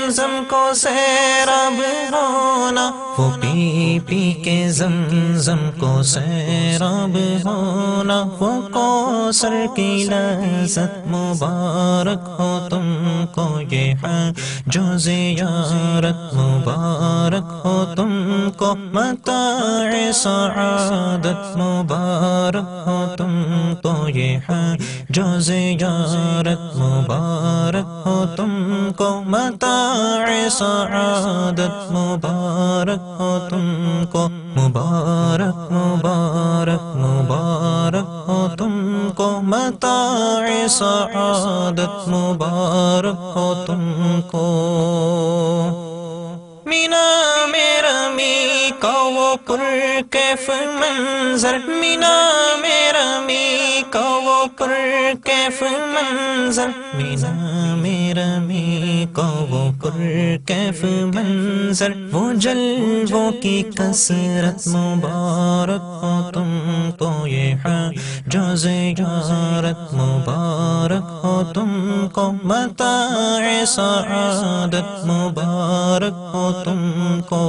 زمزم کو سیراب ہونا، وہ پی پی کے زمزم کو سیراب ہونا، وہ کوثر کی لذت مبارک ہو تم کو، یہ ہے جو زیارت مبارک ہو تم کو، متاع سعادت مبارک ہو تم کو، یہ ہے جو زیارت مبارک ہو تم کو، متاع سعادت مبارک ہو تم کو، مبارک مبارک مبارک ہو تم کو، متاع سعادت مبارک ہو تم کو۔ مینا میرا می کا وہ پرکیف منظر، مینا میرا می کا وہ پرکیف منظر، مینا میرا می کا وہ پرکیف منظر، وہ جلووں کی کثرت مبارک ہو تم کو، یہ ہے جو زیارت مبارک ہو تم کو، متاع سعادت مبارک ہو تم کو۔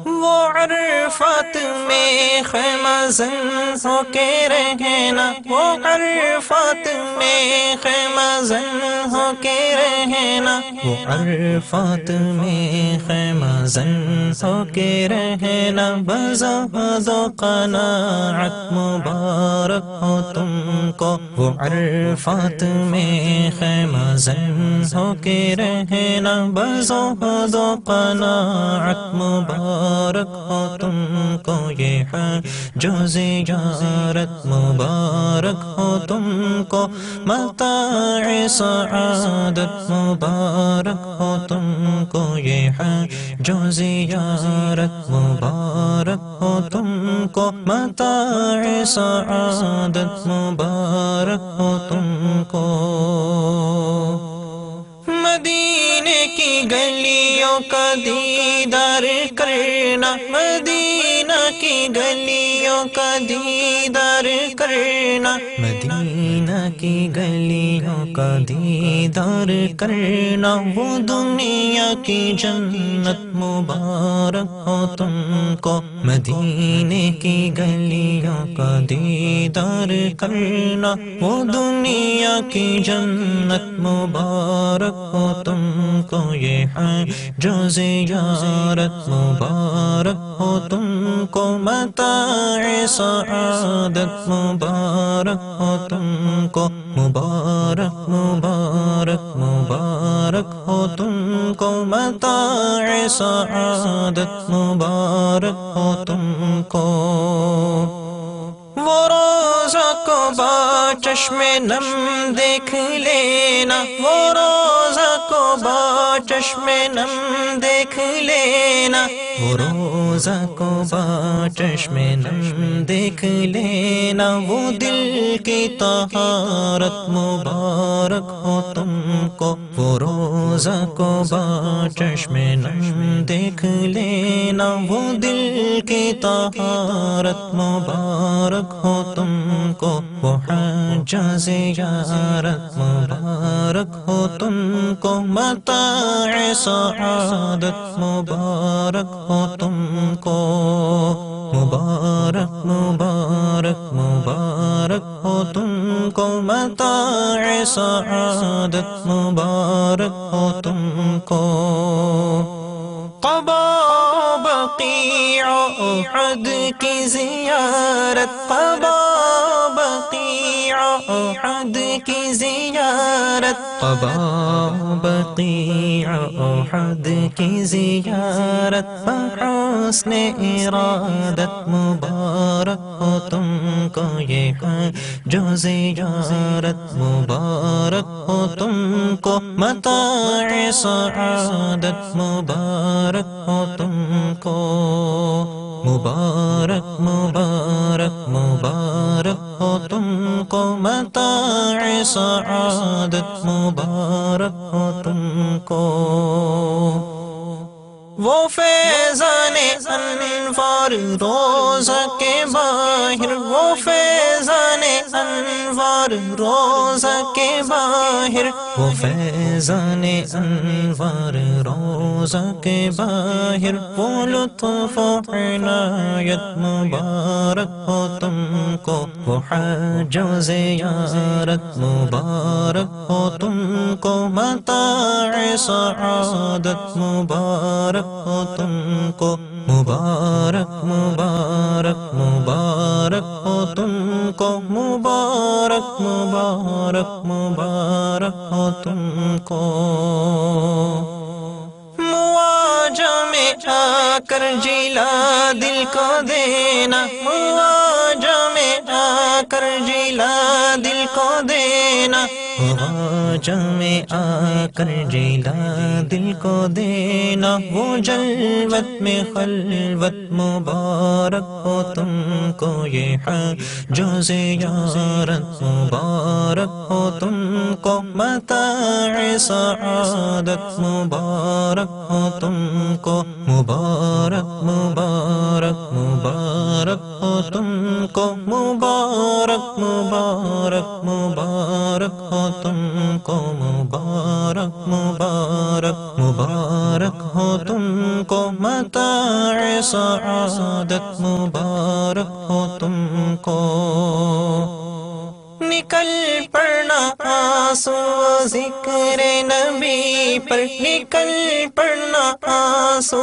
وہ عرفات میں خیمہ زن ہو کے رہنا، وہ عرفات میں خیمہ زن ہو کے رہنا، وہ عرفات میں خیمہ زن ہو کے رہنا، بزہد و قناعت مبارک ہو تم کو، وہ عرفات میں خیمہ زن ہو کے رہنا، بزہد و قناعت مبارک ہو تم کو، یہ ہے جو زیارت مبارک ہو تم کو، متاع سعادت مبارک ہو تم کو، یہ ہے جو زیارت مبارک ہو تم کو، متاع سعادت مبارک ہو تم کو۔ مدینے کی گلیوں کا دیدار کرنا، مدینہ کی گلیوں کا دیدار کرنا، مدینہ کی گلیوں کا دیدار کرنا، وہ دنیا کی جنت مبارک ہو تم کو، مدینے کی گلیوں کا دیدار کرنا، وہ دنیا کی جنت مبارک ہو تم کو، یہ ہے جو زیارت مبارک ہو تم کو، متاع سعادت مبارک ہو تم کو، مبارک مبارک مبارک ہو تم کو، متاع سعادت مبارک ہو تم کو۔ وہ روزہ کو با چشم نم دیکھ لینا، وہ روزہ کو با چشم نم دیکھ لینا، وہ روزہ کو با چشم نم دیکھ لینا، وہ دل کی طہارت مبارک ہو تم کو، وہ روزہ کو با چشم نم دیکھ لینا، وہ دل کی طہارت مبارک ہو تم کو، وہ حج زیارت مبارک ہو تم کو، متاع سعادت مبارک ہو تم کو، مبارک مبارک مبارک ہو تم کو، متاع سعادت مبارک ہو تم کو۔ قبا بقیع احد کی زیارت، قبا بقیع احد کی زیارت، قبا بقیع احد کی زیارت، بحسن ارادت مبارک ہو تم کو، یہ ہے جو زیارت مبارک ہو تم کو، متاع سعادت مبارک ہو تم کو، مبارک مبارک مبارک ہو تم کو، متاع سعادت مبارک ہو تم کو۔ وہ فیضان انوار روزہ کے باہر، وہ فیضان انوار روزہ کے باہر، وہ فیضان انوار روزہ کے باہر، وہ لطف و عنایت مبارک ہو تم کو، وہ حج و زیارت مبارک ہو تم کو، متاع سعادت مبارک ہو تم کو، مبارک مبارک مبارک ہو تم کو، مبارک مبارک مبارک ہو تم کو۔ مواجہ میں آ کر جلا دل کو دینا، مواجہ میں آ کر جلا دل کو دینا، مواجہ میں آ کر جلا دل کو دینا، وہ جلوت میں خلوت مبارک ہو تم کو، یہ حج و زیارت مبارک ہو تم کو، متاع سعادت مبارک ہو تم کو، مبارک مبارک مبارک ہو تم کو، مبارک مبارک مبارک ہو تم کو، مبارک مبارک مبارک ہو تم کو، متاع سعادت مبارک ہو تم کو۔ نکل پڑنا آنسو ذکر نبی پر، نکل پڑنا آنسو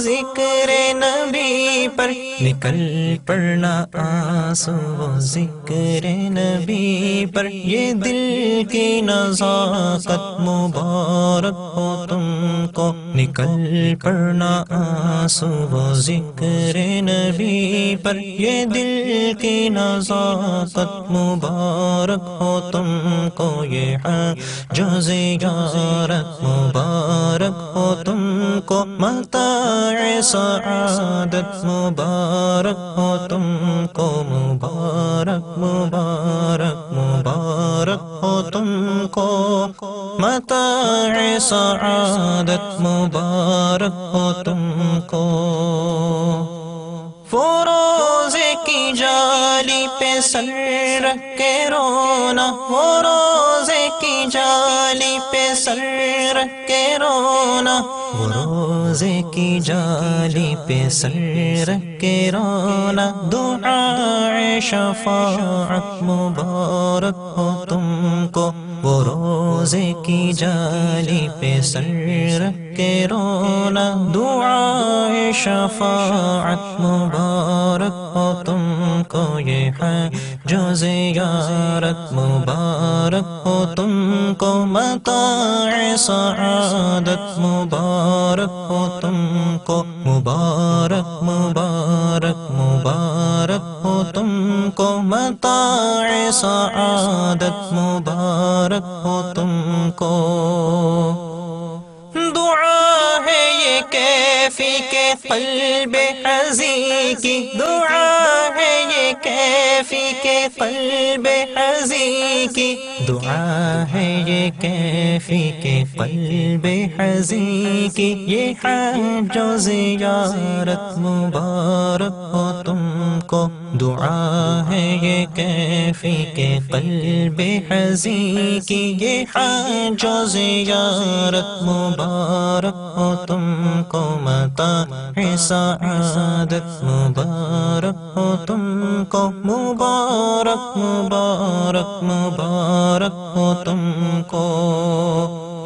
ذکر نبی پر، نکل پڑنا آنسو ذکر نبی پر، یہ دل کی نزاکت مبارک ہو تم کو، نکل پڑنا آنسو ذکر نبی پر، یہ دل کی نزاکت مبارک ہو تم کو، یہ حج و زیارت مبارک ہو تم کو، متاع سعادت مبارک ہو تم کو، مبارک مبارک مبارک ہو تم کو، متاع سعادت مبارک ہو تم کو۔ وہ روزے کی جالی پہ سر رکھ کے رونا، وہ روزے کی جالی پہ سر رکھ کے رونا، وہ روزے کی جالی پہ سر رکھ کے رونا، دعائے شفاعت مبارک ہو تم کو، وہ روزے کی جالی پہ سر رکھ کے رونا، دعائے شفاعت مبارک ہو تم کو، یہ حج و زیارت مبارک ہو تم کو، متاع سعادت مبارک ہو تم کو، مبارک مبارک مبارک ہو تم کو، متاع سعادت مبارک ہو تم کو۔ دعا ہے یہ کیفی کے قلب حزین کی، دعا ہے یہ کیفی کے قلب حزین کی، دعا ہے یہ کیفی کے قلب حزین کی، یہ حج و زیارت مبارک ہو تم کو، دعا ہے یہ کیفی کے قلب حزین کی، یہ حج و زیارت مبارک ہو تم کو، متاع سعادت مبارک ہو تم کو، مبارک مبارک مبارک ہو تم کو،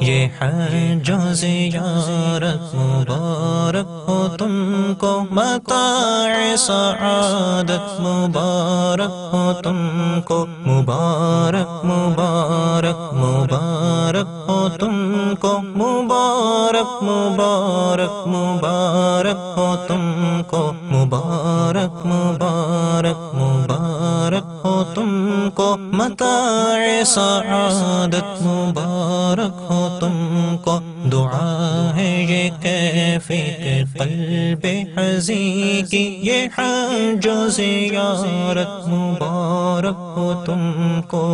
یہ حج و زیارت مبارک ہو تم کو، متاع سعادت مبارک ہو تم کو، مبارک مبارک مبارک ہو تم کو، مبارک مبارک مبارک ہو تم کو، مبارک مبارک مبارک ہو تم کو، متاع سعادت مبارک ہو تم کو۔ دعا ہے یہ کیفی کے قلب حزین کی، یہ حج و زیارت مبارک ہو تم کو۔